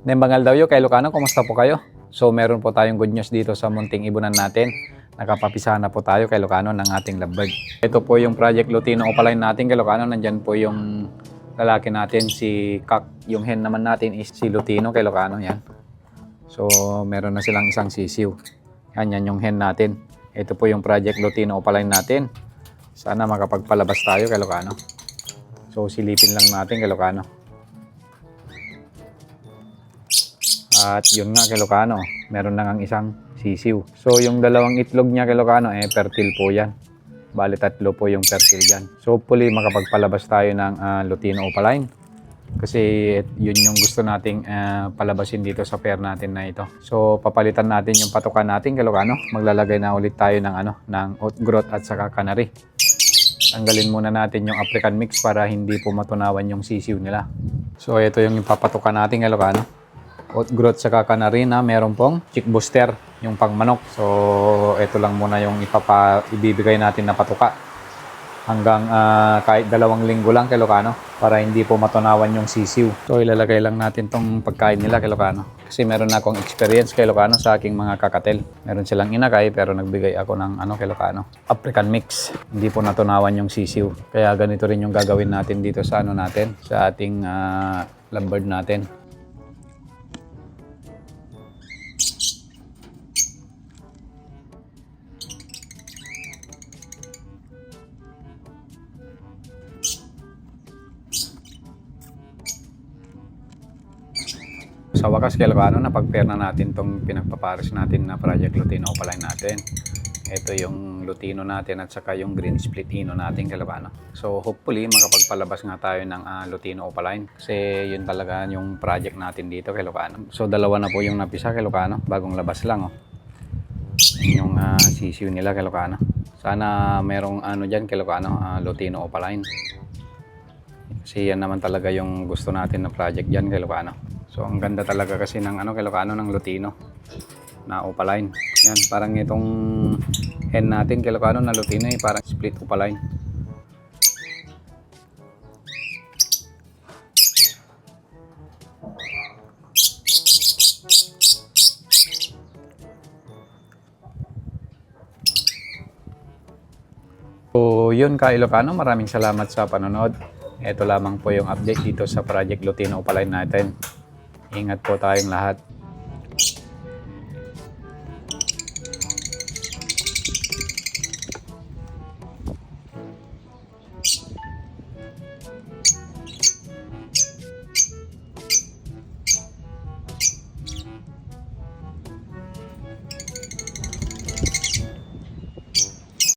Nembangal daw yo kay Ilocano, kumusta po kayo? So meron po tayong good news dito sa munting ibunan natin. Nakapapisahan na po tayo kay Ilocano ng ating lovebird. Ito po yung Project Lutino Opaline natin kay Ilocano. Nandyan po yung lalaki natin, si Kak. Yung hen naman natin is si Lutino kay Ilocano. Yan. So meron na silang isang sisiw. Yan yung hen natin. Ito po yung Project Lutino Opaline natin. Sana makapagpalabas tayo kay Ilocano. So silipin lang natin kay Ilocano. At yun nga kay Ilocano, meron na ngang isang sisiw. So yung dalawang itlog niya kay Ilocano, fertile po yan. Bali 3 po yung fertile dyan. So hopefully makapagpalabas tayo ng Lutino Opaline. Kasi yun yung gusto nating palabasin dito sa pair natin na ito. So papalitan natin yung patukan natin kay Ilocano. Maglalagay na ulit tayo ng oat growth at saka canary. Tanggalin muna natin yung African mix para hindi po matunawan yung sisiw nila. So ito yung ipapatukan natin kay Ilocano. Oat growth saka canary na meron pong chick booster, yung pangmanok. So ito lang muna yung ibibigay natin na patuka hanggang kahit 2 linggo lang kay Ilocano para hindi po matunawan yung sisiw. So ilalagay lang natin tong pagkain nila kay Ilocano kasi meron na akong experience kay Ilocano sa aking mga kakatel. Meron silang inakay pero nagbigay ako ng kay Ilocano, African mix. Hindi po natunawan yung sisiw. Kaya ganito rin yung gagawin natin dito sa natin, sa ating lovebird natin. Sa wakas kay Ilocano, napag-pair na natin itong pinagpapares natin na Project Lutino Opaline natin. Ito yung Lutino natin at saka yung Green Split Ino natin kay Ilocano. So hopefully makapagpalabas nga tayo ng Lutino Opaline kasi yun talaga yung project natin dito kay Ilocano. So 2 na po yung napisa kay Ilocano, bagong labas lang. Yung sisiw nila kay Ilocano. Sana merong dyan kay Ilocano, Lutino Opaline. Kasi yan naman talaga yung gusto natin na project dyan kay Ilocano. So ang ganda talaga kasi ng kay Ilocano, ng Lutino na Opaline. Yan, parang itong hen natin kay Ilocano na Lutino parang split Opaline. So yun kay Ilocano, maraming salamat sa panonood. Ito lamang po yung update dito sa Project Lutino Opaline natin. Ingat po tayong lahat.